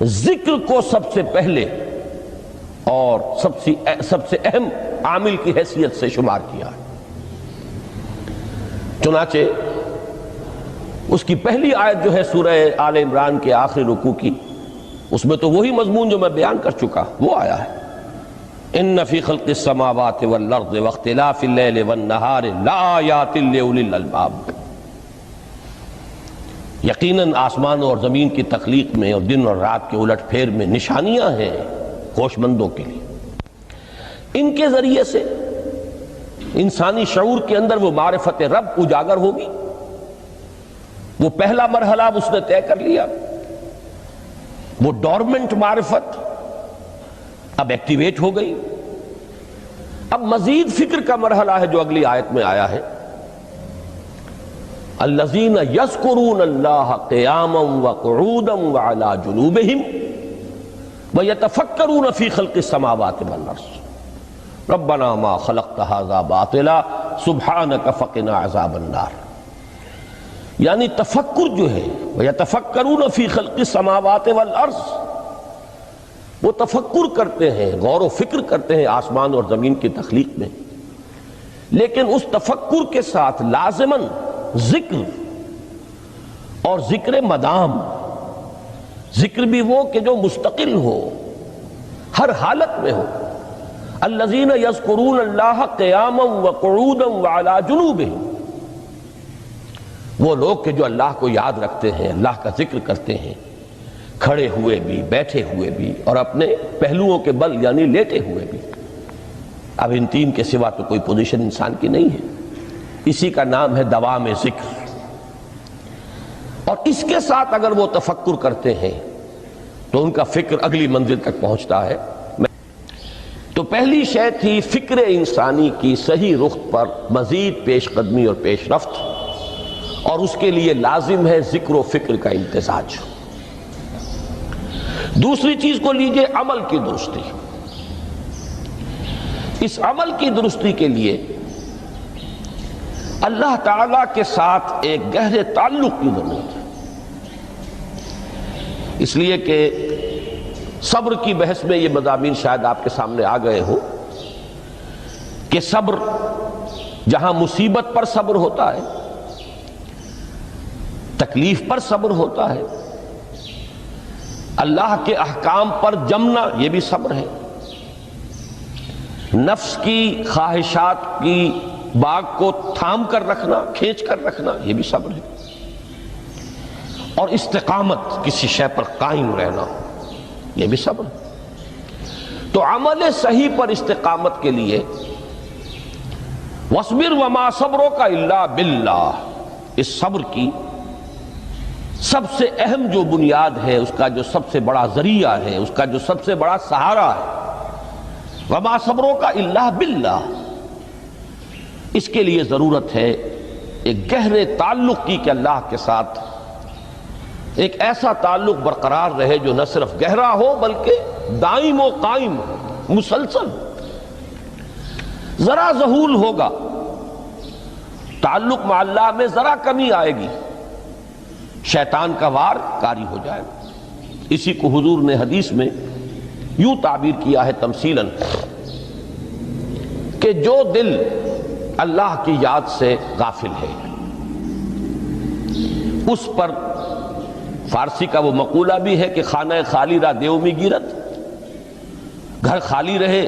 ذکر کو سب سے پہلے اور سب سے اہم عامل کی حیثیت سے شمار کیا ہے۔ چنانچہ اس کی پہلی آیت جو ہے سورہ آل عمران کے آخری رکوع کی، اس میں تو وہی مضمون جو میں بیان کر چکا وہ آیا ہے، ان فی خلق السماوات والارض واختلاف اللیل والنہار لآیات لأولی الالباب، یقیناً آسمانوں اور زمین کی تخلیق میں اور دن اور رات کے الٹ پھیر میں نشانیاں ہیں ہوش مندوں کے لیے۔ ان کے ذریعے سے انسانی شعور کے اندر وہ معرفت رب اجاگر ہوگی، وہ پہلا مرحلہ اب اس نے طے کر لیا، وہ ڈورمنٹ معرفت اب ایکٹیویٹ ہو گئی۔ اب مزید فکر کا مرحلہ ہے جو اگلی آیت میں آیا ہے، الذین یذکرون اللہ قیاما وقعودا وعلی جنوبہم ویتفکرون فی خلق السماوات والارض ربنا ما خلقت ھذا باطلا سبحانک فقنا عذاب النار۔ یعنی تفکر جو ہے ویتفکرون فی خلق السماوات والارض، وہ تفکر کرتے ہیں، غور و فکر کرتے ہیں آسمان اور زمین کی تخلیق میں، لیکن اس تفکر کے ساتھ لازماً ذکر، اور ذکر مدام، ذکر بھی وہ کہ جو مستقل ہو، ہر حالت میں ہو۔ الذین یذکرون اللہ قیاما وقعودا وعلی جنوبہم، وہ لوگ کہ جو اللہ کو یاد رکھتے ہیں، اللہ کا ذکر کرتے ہیں، کھڑے ہوئے بھی، بیٹھے ہوئے بھی، اور اپنے پہلوؤں کے بل یعنی لیٹے ہوئے بھی۔ اب ان تین کے سوا تو کوئی پوزیشن انسان کی نہیں ہے، اسی کا نام ہے دوام ذکر۔ اور اس کے ساتھ اگر وہ تفکر کرتے ہیں تو ان کا فکر اگلی منزل تک پہنچتا ہے۔ تو پہلی شے تھی فکر انسانی کی صحیح رخ پر مزید پیش قدمی اور پیش رفت، اور اس کے لیے لازم ہے ذکر و فکر کا امتزاج۔ دوسری چیز کو لیجئے عمل کی درستی۔ اس عمل کی درستی کے لیے اللہ تعالیٰ کے ساتھ ایک گہرے تعلق کی ضرورت ہے، اس لیے کہ صبر کی بحث میں یہ مضامین شاید آپ کے سامنے آ گئے ہو کہ صبر، جہاں مصیبت پر صبر ہوتا ہے، تکلیف پر صبر ہوتا ہے، اللہ کے احکام پر جمنا یہ بھی صبر ہے، نفس کی خواہشات کی باغ کو تھام کر رکھنا، کھینچ کر رکھنا یہ بھی صبر ہے، اور استقامت کسی شے پر قائم رہنا یہ بھی صبر ہے۔ تو عمل صحیح پر استقامت کے لیے وَاصْبِرْ وَمَا صَبْرُكَ إِلَّا بِاللَّهِ، اس صبر کی سب سے اہم جو بنیاد ہے، اس کا جو سب سے بڑا ذریعہ ہے، اس کا جو سب سے بڑا سہارا ہے، وَمَا صَبْرُكَ إِلَّا بِاللَّهِ، اس کے لیے ضرورت ہے ایک گہرے تعلق کی کہ اللہ کے ساتھ ایک ایسا تعلق برقرار رہے جو نہ صرف گہرا ہو بلکہ دائم و قائم ہو، مسلسل۔ ذرا ذہول ہوگا تعلق مع اللہ میں، ذرا کمی آئے گی، شیطان کا وار کاری ہو جائے گا۔ اسی کو حضور نے حدیث میں یوں تعبیر کیا ہے تمثیلاً کہ جو دل اللہ کی یاد سے غافل ہے، اس پر فارسی کا وہ مقولہ بھی ہے کہ خانہ خالی را دیو می گیرت، گھر خالی رہے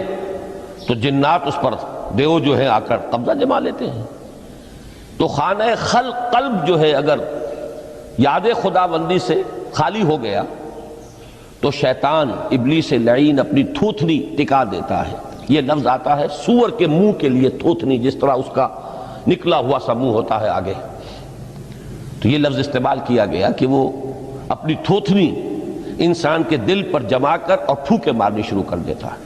تو جنات اس پر دیو جو ہے آ کر قبضہ جما لیتے ہیں۔ تو خانہ قلب جو ہے اگر یاد خدا بندی سے خالی ہو گیا تو شیطان ابلیس لعین اپنی تھوتنی ٹکا دیتا ہے۔ یہ لفظ آتا ہے سور کے منہ کے لیے تھوتنی، جس طرح اس کا نکلا ہوا سا منہ ہوتا ہے آگے، تو یہ لفظ استعمال کیا گیا کہ وہ اپنی تھوتنی انسان کے دل پر جما کر اور پھوکے مارنی شروع کر دیتا ہے۔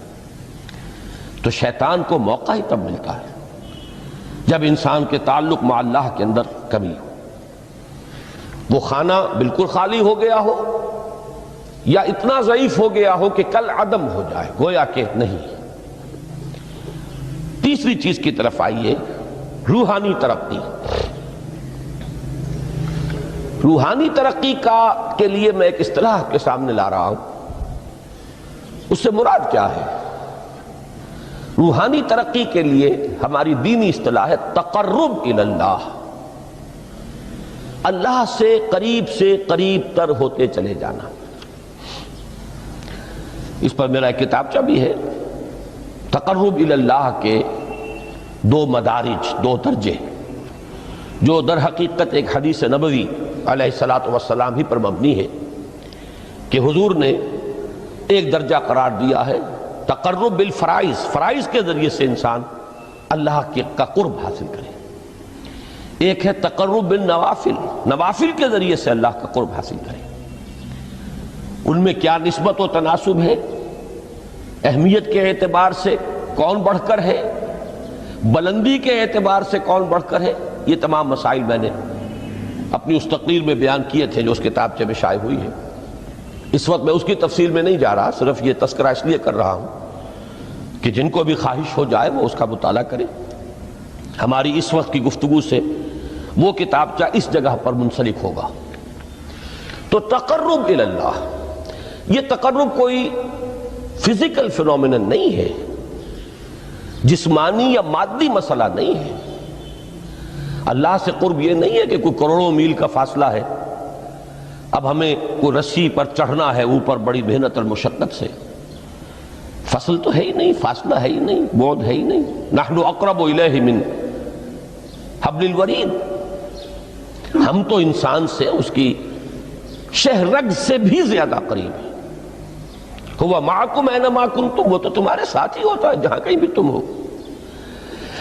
تو شیطان کو موقع ہی تب ملتا ہے جب انسان کے تعلق مع اللہ کے اندر کمی ہو، وہ خانہ بالکل خالی ہو گیا ہو یا اتنا ضعیف ہو گیا ہو کہ کل عدم ہو جائے، گویا کہ نہیں۔ تیسری چیز کی طرف آئیے، روحانی ترقی۔ روحانی ترقی کے لیے میں ایک اصطلاح کے سامنے لا رہا ہوں، اس سے مراد کیا ہے؟ روحانی ترقی کے لیے ہماری دینی اصطلاح ہے تقرب الی اللہ، اللہ سے قریب تر ہوتے چلے جانا۔ اس پر میرا ایک کتابچہ بھی ہے، تقرب الی اللہ کے 2 مدارج، 2 درجے، جو در حقیقت ایک حدیث نبوی علیہ الصلوۃ والسلام ہی پر مبنی ہے کہ حضور نے ایک درجہ قرار دیا ہے تقرب بالفرائض، فرائض کے ذریعے سے انسان اللہ کا قرب حاصل کرے۔ ایک ہے تقرب بالنوافل، نوافل کے ذریعے سے اللہ کا قرب حاصل کرے۔ ان میں کیا نسبت و تناسب ہے، اہمیت کے اعتبار سے کون بڑھ کر ہے، بلندی کے اعتبار سے کون بڑھ کر ہے، یہ تمام مسائل میں نے اپنی اس تقریر میں بیان کیے تھے جو اس کتابچے میں شائع ہوئی ہے۔ اس وقت میں اس کی تفصیل میں نہیں جا رہا، صرف یہ تذکرہ اس لیے کر رہا ہوں کہ جن کو بھی خواہش ہو جائے وہ اس کا مطالعہ کرے۔ ہماری اس وقت کی گفتگو سے وہ کتابچہ اس جگہ پر منسلک ہوگا۔ تو تقرب الی اللہ، یہ تقرب کوئی فزیکل فینومینن نہیں ہے، جسمانی یا مادی مسئلہ نہیں ہے۔ اللہ سے قرب یہ نہیں ہے کہ کوئی کروڑوں میل کا فاصلہ ہے، اب ہمیں کوئی رسی پر چڑھنا ہے اوپر بڑی محنت اور مشقت سے، فصل تو ہے ہی نہیں، فاصلہ ہے ہی نہیں، بعد ہے ہی نہیں۔ نحن اقرب الیہ من حبل الورید، ہم تو انسان سے اس کی شہرگ سے بھی زیادہ قریب ہیں۔ ہوا معکم اینما کنتم، وہ تو تمہارے ساتھ ہی ہوتا ہے جہاں کہیں بھی تم ہو،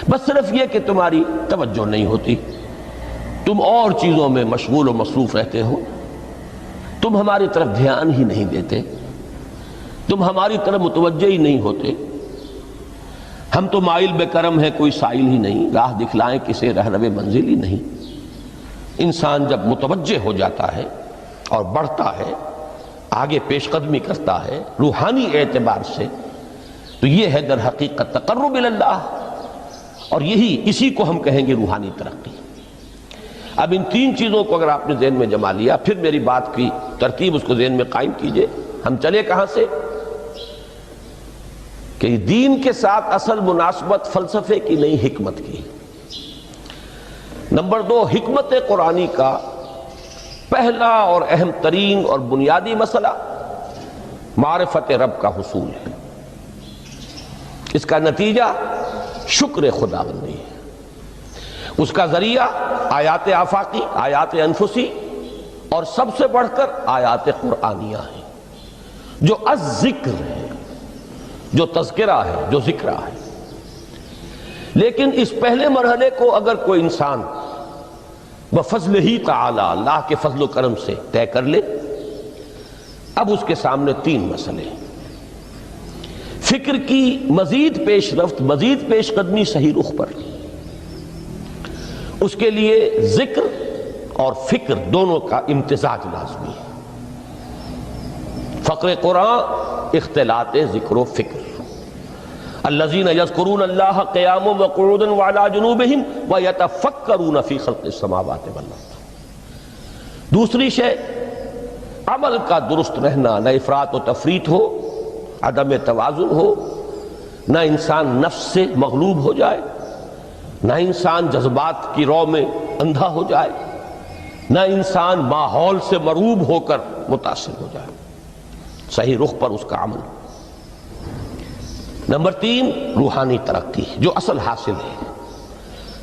بس صرف یہ کہ تمہاری توجہ نہیں ہوتی، تم اور چیزوں میں مشغول و مصروف رہتے ہو، تم ہماری طرف دھیان ہی نہیں دیتے، تم ہماری طرف متوجہ ہی نہیں ہوتے۔ ہم تو مائل بے کرم ہے، کوئی سائل ہی نہیں، راہ دکھلائیں کسے رہنوے منزل ہی نہیں۔ انسان جب متوجہ ہو جاتا ہے اور بڑھتا ہے، آگے پیش قدمی کرتا ہے روحانی اعتبار سے، تو یہ ہے در حقیقت تقرب الی اللہ، اور اسی کو ہم کہیں گے روحانی ترقی۔ اب ان 3 چیزوں کو اگر آپ نے ذہن میں جما لیا، پھر میری بات کی ترتیب اس کو ذہن میں قائم کیجئے۔ ہم چلے کہاں سے؟ کہ دین کے ساتھ اصل مناسبت فلسفے کی نہیں، حکمت کی۔ نمبر 2، حکمت قرآنی کا پہلا اور اہم ترین اور بنیادی مسئلہ معرفت رب کا حصول ہے۔ اس کا نتیجہ شکر خداوندی ہے، اس کا ذریعہ آیات آفاقی، آیات انفسی، اور سب سے بڑھ کر آیات قرآنیہ ہیں جو الذکر ہے، جو تذکرہ ہے، جو ذکرہ ہے۔ لیکن اس پہلے مرحلے کو اگر کوئی انسان بفضل ہی تعالی، اللہ کے فضل و کرم سے طے کر لے، اب اس کے سامنے 3 مسئلے ہیں۔ فکر کی مزید پیش رفت، مزید پیش قدمی صحیح رخ پر، اس کے لیے ذکر اور فکر دونوں کا امتزاج لازمی ہے۔ فقر قرآن اختلاط ذکر و فکر۔ الذین یذکرون اللہ قیاما وقعودا وعلی جنوبہم ویتفکرون فی خلق السماوات والارض۔ دوسری شے عمل کا درست رہنا، نہ افراط و تفریط ہو، عدم توازن ہو، نہ انسان نفس سے مغلوب ہو جائے، نہ انسان جذبات کی رو میں اندھا ہو جائے، نہ انسان ماحول سے مرعوب ہو کر متاثر ہو جائے، صحیح رخ پر اس کا عمل۔ نمبر 3، روحانی ترقی، جو اصل حاصل ہے،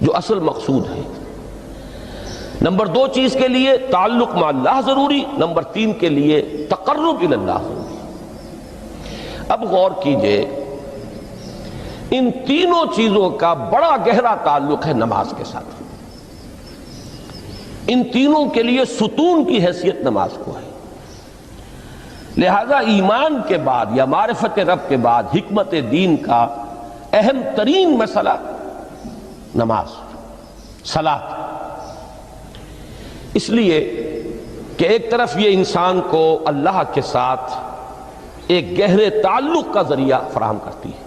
جو اصل مقصود ہے۔ نمبر 2 چیز کے لیے تعلق مع اللہ ضروری، نمبر 3 کے لیے تقرب الی اللہ ضروری۔ اب غور کیجئے، ان تینوں چیزوں کا بڑا گہرا تعلق ہے نماز کے ساتھ۔ ان تینوں کے لیے ستون کی حیثیت نماز کو ہے۔ لہذا ایمان کے بعد یا معرفت رب کے بعد حکمت دین کا اہم ترین مسئلہ نماز، صلاۃ۔ اس لیے کہ ایک طرف یہ انسان کو اللہ کے ساتھ ایک گہرے تعلق کا ذریعہ فراہم کرتی ہے،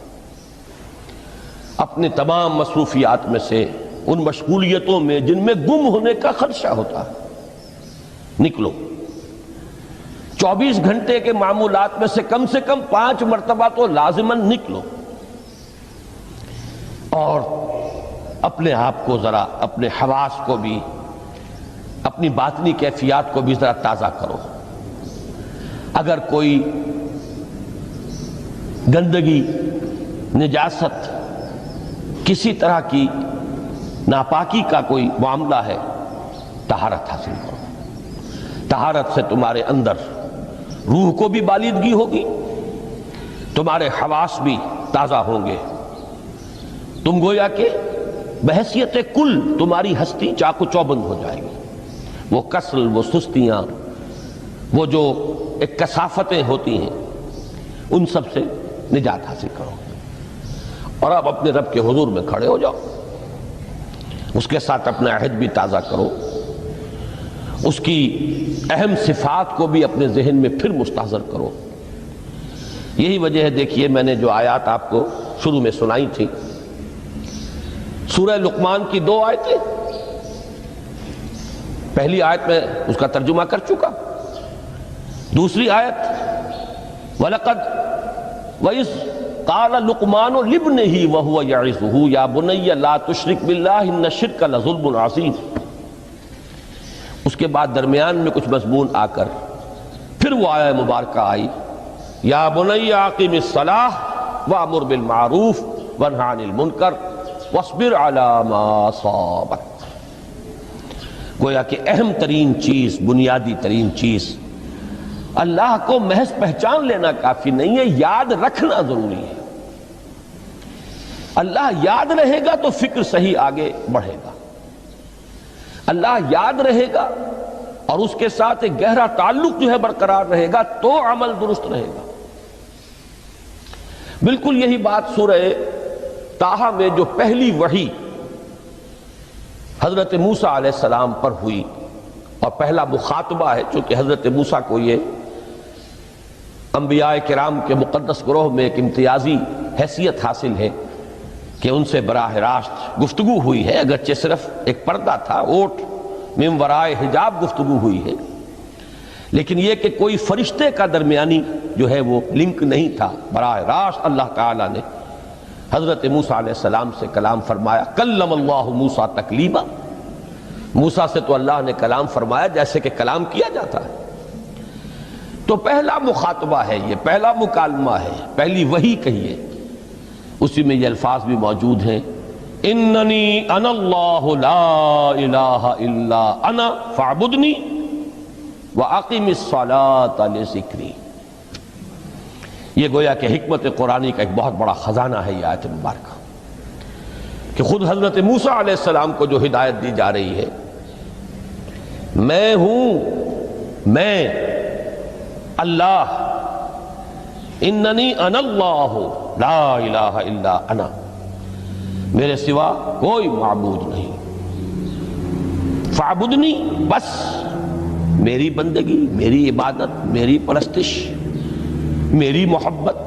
اپنے تمام مصروفیات میں سے، ان مشغولیتوں میں جن میں گم ہونے کا خدشہ ہوتا ہے، نکلو۔ 24 گھنٹے کے معمولات میں سے کم 5 مرتبہ تو لازماً نکلو اور اپنے آپ کو ذرا، اپنے حواس کو بھی، اپنی باطنی کیفیات کو بھی ذرا تازہ کرو۔ اگر کوئی گندگی، نجاست، کسی طرح کی ناپاکی کا کوئی معاملہ ہے، طہارت حاصل کرو۔ طہارت سے تمہارے اندر روح کو بھی بالیدگی ہوگی، تمہارے حواس بھی تازہ ہوں گے، تم گویا کہ بحیثیت کل تمہاری ہستی چاق و چوبند ہو جائے گی۔ وہ کسل، وہ سستیاں، وہ جو ایک کثافتیں ہوتی ہیں، ان سب سے نجات حاصل کرو اور اب اپنے رب کے حضور میں کھڑے ہو جاؤ۔ اس کے ساتھ اپنا عہد بھی تازہ کرو، اس کی اہم صفات کو بھی اپنے ذہن میں پھر مستحضر کرو۔ یہی وجہ ہے، دیکھیے میں نے جو آیات آپ کو شروع میں سنائی تھی، سورہ لقمان کی 2 آیتیں، پہلی آیت میں اس کا ترجمہ کر چکا، دوسری آیت وَلَقَدْ وَإِذْ قَالَ لُقْمَانُ لِابْنِهِ وَهُوَ يَعِظُهُ يَا بُنَيَّ لَا تُشْرِكْ بِاللَّهِ إِنَّ الشِّرْكَ لَظُلْمٌ عَظِيمٌ۔ اس کے بعد درمیان میں کچھ مضمون آ کر پھر وہ آیہ مبارکہ آئی، یا بنی اقم الصلاۃ وامر بالمعروف وانہ عن المنکر واصبر علی ما اصابک۔ گویا کہ اہم ترین چیز، بنیادی ترین چیز، اللہ کو محض پہچان لینا کافی نہیں ہے، یاد رکھنا ضروری ہے۔ اللہ یاد رہے گا تو فکر صحیح آگے بڑھے گا، اللہ یاد رہے گا اور اس کے ساتھ ایک گہرا تعلق جو ہے برقرار رہے گا تو عمل درست رہے گا۔ بالکل یہی بات سورہ طٰہٰ میں جو پہلی وحی حضرت موسیٰ علیہ السلام پر ہوئی، اور پہلا مخاطبہ ہے، چونکہ حضرت موسیٰ کو یہ انبیاء کرام کے مقدس گروہ میں ایک امتیازی حیثیت حاصل ہے کہ ان سے براہ راست گفتگو ہوئی ہے، اگرچہ صرف ایک پردہ تھا، اوٹ من ورائے حجاب گفتگو ہوئی ہے، لیکن یہ کہ کوئی فرشتے کا درمیانی جو ہے وہ لنک نہیں تھا، براہ راست اللہ تعالیٰ نے حضرت موسیٰ علیہ السلام سے کلام فرمایا۔ کلم اللہ موسیٰ تکلیما، موسیٰ سے تو اللہ نے کلام فرمایا جیسے کہ کلام کیا جاتا ہے۔ تو پہلا مخاطبہ ہے، یہ پہلا مکالمہ ہے، پہلی وحی کہیے، اسی میں یہ الفاظ بھی موجود ہیں، اننی انا اللہ لا الہ الا انا فاعبدنی واقم الصلاۃ لذکری۔ یہ گویا کہ حکمت قرآنی کا ایک بہت بڑا خزانہ ہے یہ آیت مبارکہ، کہ خود حضرت موسیٰ علیہ السلام کو جو ہدایت دی جا رہی ہے، میں ہوں، میں اللہ، اننی انا اللہ لا الہ الا انا، میرے سوا کوئی معبود نہیں، فاعبدنی، بس میری بندگی، میری عبادت، میری پرستش، میری محبت،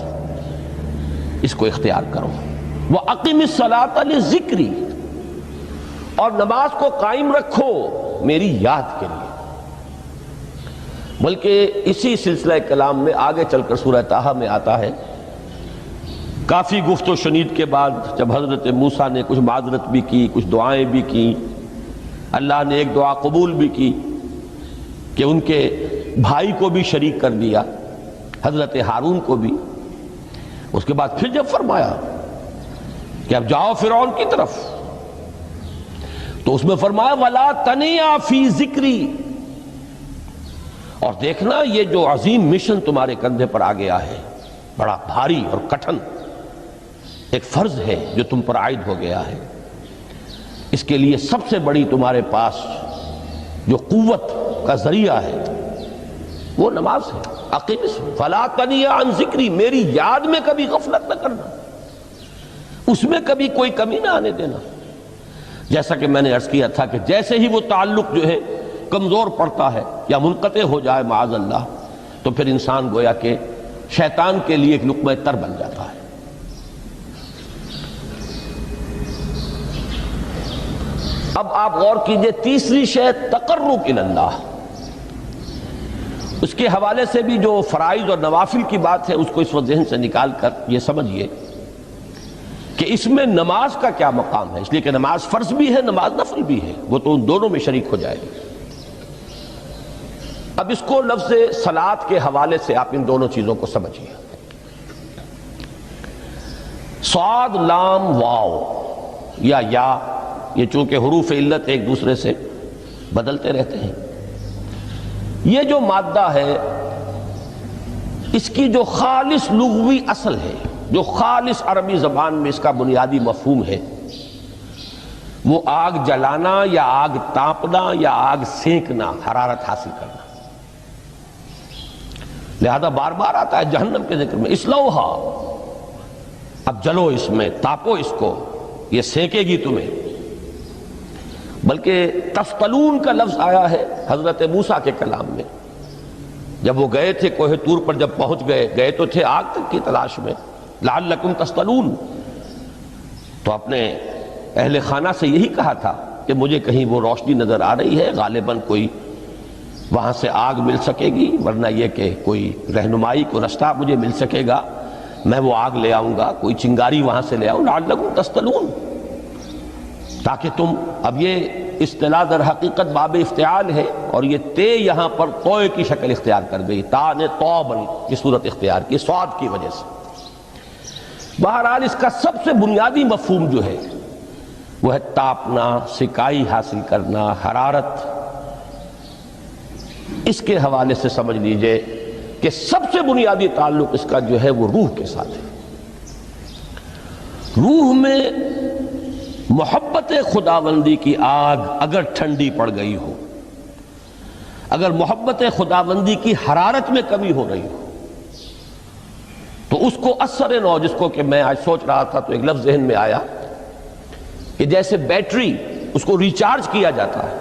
اس کو اختیار کرو۔ وَأَقِمِ الصَّلَاةَ لِذِكْرِي، اور نماز کو قائم رکھو میری یاد کے لیے۔ بلکہ اسی سلسلہ کلام میں آگے چل کر سورہ طٰہٰ میں آتا ہے، کافی گفت و شنید کے بعد جب حضرت موسیٰ نے کچھ معذرت بھی کی، کچھ دعائیں بھی کی، اللہ نے ایک دعا قبول بھی کی کہ ان کے بھائی کو بھی شریک کر دیا، حضرت ہارون کو بھی۔ اس کے بعد پھر جب فرمایا کہ اب جاؤ فرعون کی طرف، تو اس میں فرمایا وَلَا تَنِيَا فِي ذِكْرِي، اور دیکھنا یہ جو عظیم مشن تمہارے کندھے پر آ گیا ہے، بڑا بھاری اور کٹھن ایک فرض ہے جو تم پر عائد ہو گیا ہے، اس کے لیے سب سے بڑی تمہارے پاس جو قوت کا ذریعہ ہے وہ نماز ہے۔ اقیم فلا تنیا عن ذکری، میری یاد میں کبھی غفلت نہ کرنا، اس میں کبھی کوئی کمی نہ آنے دینا۔ جیسا کہ میں نے عرض کیا تھا کہ جیسے ہی وہ تعلق جو ہے کمزور پڑتا ہے یا منقطع ہو جائے معاذ اللہ، تو پھر انسان گویا کہ شیطان کے لیے ایک لقمہ تر بن جاتا ہے۔ اب آپ غور کیجئے، تیسری شے تقرب الی اللہ، اس کے حوالے سے بھی جو فرائض اور نوافل کی بات ہے اس کو اس وقت ذہن سے نکال کر یہ سمجھیے کہ اس میں نماز کا کیا مقام ہے، اس لیے کہ نماز فرض بھی ہے، نماز نفل بھی ہے، وہ تو ان دونوں میں شریک ہو جائے گی۔ اب اس کو لفظ صلاۃ کے حوالے سے آپ ان دونوں چیزوں کو سمجھیے۔ صاد لام واو یا یہ چونکہ حروف علت ایک دوسرے سے بدلتے رہتے ہیں، یہ جو مادہ ہے اس کی جو خالص لغوی اصل ہے، جو خالص عربی زبان میں اس کا بنیادی مفہوم ہے، وہ آگ جلانا یا آگ تاپنا یا آگ سینکنا، حرارت حاصل کرنا۔ لہذا بار بار آتا ہے جہنم کے ذکر میں اسلوہا، اب جلو اس میں، تاپو اس کو، یہ سینکے گی تمہیں۔ بلکہ تفتلون کا لفظ آیا ہے حضرت موسیٰ کے کلام میں، جب وہ گئے تھے کوہ طور پر، جب پہنچ گئے تو تھے آگ تک کی تلاش میں، لعلکم تستلون، تو اپنے اہل خانہ سے یہی کہا تھا کہ مجھے کہیں وہ روشنی نظر آ رہی ہے، غالباً کوئی وہاں سے آگ مل سکے گی، ورنہ یہ کہ کوئی رہنمائی کو رستہ مجھے مل سکے گا، میں وہ آگ لے آؤں گا، کوئی چنگاری وہاں سے لے آؤں، لعلکم تستلون، تاکہ تم، اب یہ اصطلاح در حقیقت باب افتعال ہے، اور یہ تے یہاں پر توئے کی شکل اختیار کر گئی، تا نے تو بنی کی صورت اختیار کی صاد کی وجہ سے۔ بہرحال اس کا سب سے بنیادی مفہوم جو ہے وہ ہے تاپنا، سکائی حاصل کرنا، حرارت۔ اس کے حوالے سے سمجھ لیجئے کہ سب سے بنیادی تعلق اس کا جو ہے وہ روح کے ساتھ ہے۔ روح میں محبت خداوندی کی آگ اگر ٹھنڈی پڑ گئی ہو، اگر محبت خداوندی کی حرارت میں کمی ہو رہی ہو، تو اس کو اثر نو، جس کو کہ میں آج سوچ رہا تھا تو ایک لفظ ذہن میں آیا کہ جیسے بیٹری اس کو ریچارج کیا جاتا ہے،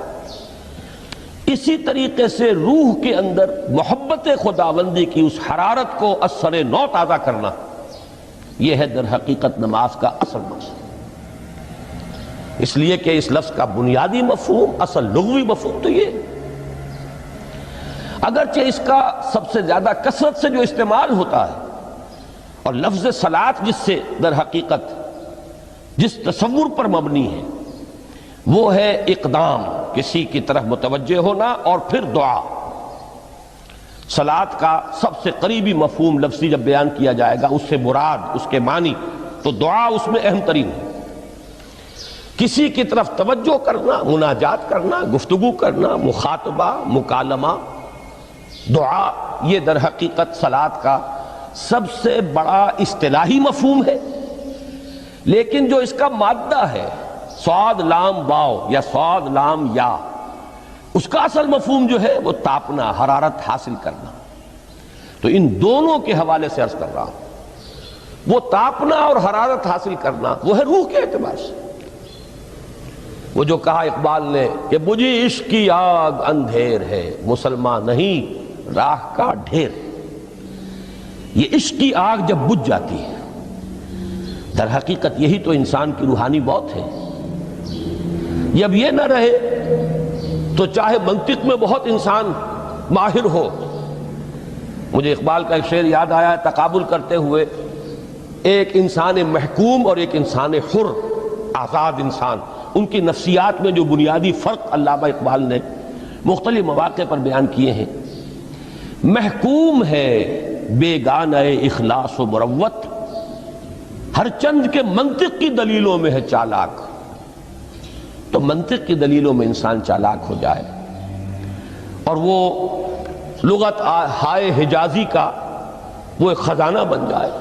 اسی طریقے سے روح کے اندر محبت خداوندی کی اس حرارت کو اثر نو تازہ کرنا، یہ ہے در حقیقت نماز کا اصل مقصد۔ اس لیے کہ اس لفظ کا بنیادی مفہوم، اصل لغوی مفہوم تو یہ، اگرچہ اس کا سب سے زیادہ کثرت سے جو استعمال ہوتا ہے، اور لفظ صلاۃ جس سے در حقیقت جس تصور پر مبنی ہے وہ ہے اقدام، کسی کی طرف متوجہ ہونا اور پھر دعا۔ صلاۃ کا سب سے قریبی مفہوم لفظی جب بیان کیا جائے گا، اس سے مراد، اس کے معنی، تو دعا اس میں اہم ترین ہے۔ کسی کی طرف توجہ کرنا، مناجات کرنا، گفتگو کرنا، مخاطبہ، مکالمہ، دعا، یہ در حقیقت صلاۃ کا سب سے بڑا اصطلاحی مفہوم ہے۔ لیکن جو اس کا مادہ ہے، صاد لام واو یا صاد لام یا، اس کا اصل مفہوم جو ہے وہ تاپنا، حرارت حاصل کرنا۔ تو ان دونوں کے حوالے سے عرض کر رہا ہوں، وہ تاپنا اور حرارت حاصل کرنا وہ ہے روح کے اعتبار سے۔ وہ جو کہا اقبال نے کہ بجھی عشق کی آگ اندھیر ہے، مسلمان نہیں راہ کا ڈھیر۔ یہ عشق کی آگ جب بجھ جاتی ہے، در حقیقت یہی تو انسان کی روحانی موت ہے۔ جب یہ نہ رہے تو چاہے منطق میں بہت انسان ماہر ہو، مجھے اقبال کا ایک شعر یاد آیا ہے تقابل کرتے ہوئے، ایک انسان محکوم اور ایک انسان حر، آزاد انسان، ان کی نفسیات میں جو بنیادی فرق علامہ اقبال نے مختلف مواقع پر بیان کیے ہیں۔ محکوم ہے بیگانہ اخلاص و مروت، ہر چند کے منطق کی دلیلوں میں ہے چالاک۔ تو منطق کی دلیلوں میں انسان چالاک ہو جائے اور وہ لغت ہائے حجازی کا وہ ایک خزانہ بن جائے،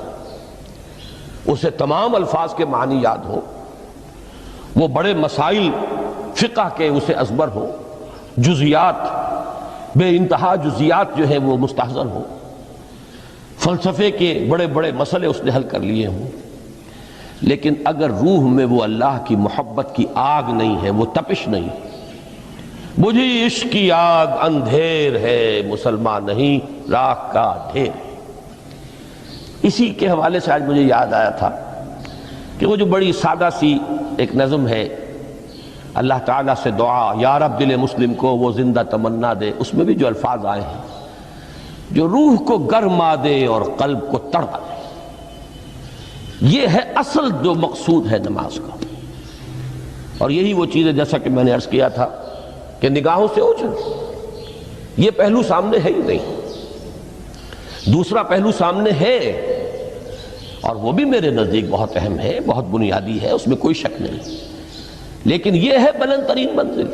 اسے تمام الفاظ کے معنی یاد ہو، وہ بڑے مسائل فقہ کے اسے ازبر ہو، جزیات، بے انتہا جزیات جو ہیں وہ مستحضر ہو، فلسفے کے بڑے بڑے مسئلے اس نے حل کر لیے ہوں، لیکن اگر روح میں وہ اللہ کی محبت کی آگ نہیں ہے، وہ تپش نہیں، بجھی عشق کی آگ اندھیر ہے، مسلمان نہیں راہ کا ڈھیر۔ اسی کے حوالے سے آج مجھے یاد آیا تھا کہ وہ جو بڑی سادہ سی ایک نظم ہے، اللہ تعالیٰ سے دعا، یا رب دل مسلم کو وہ زندہ تمنا دے، اس میں بھی جو الفاظ آئے ہیں جو روح کو گرما دے اور قلب کو تڑپا دے. یہ ہے اصل جو مقصود ہے نماز کا. اور یہی وہ چیز ہے جیسا کہ میں نے عرض کیا تھا کہ نگاہوں سے اوجھل، یہ پہلو سامنے ہے ہی نہیں. دوسرا پہلو سامنے ہے اور وہ بھی میرے نزدیک بہت اہم ہے، بہت بنیادی ہے، اس میں کوئی شک نہیں. لیکن یہ ہے بلند ترین منزل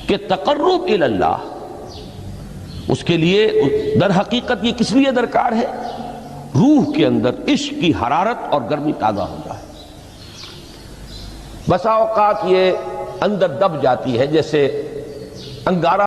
کہ تقرب الی اللہ. اس کے لیے در حقیقت یہ کس لیے درکار ہے؟ روح کے اندر عشق کی حرارت اور گرمی تازہ ہو جائے. بسا اوقات یہ اندر دب جاتی ہے جیسے انگارہ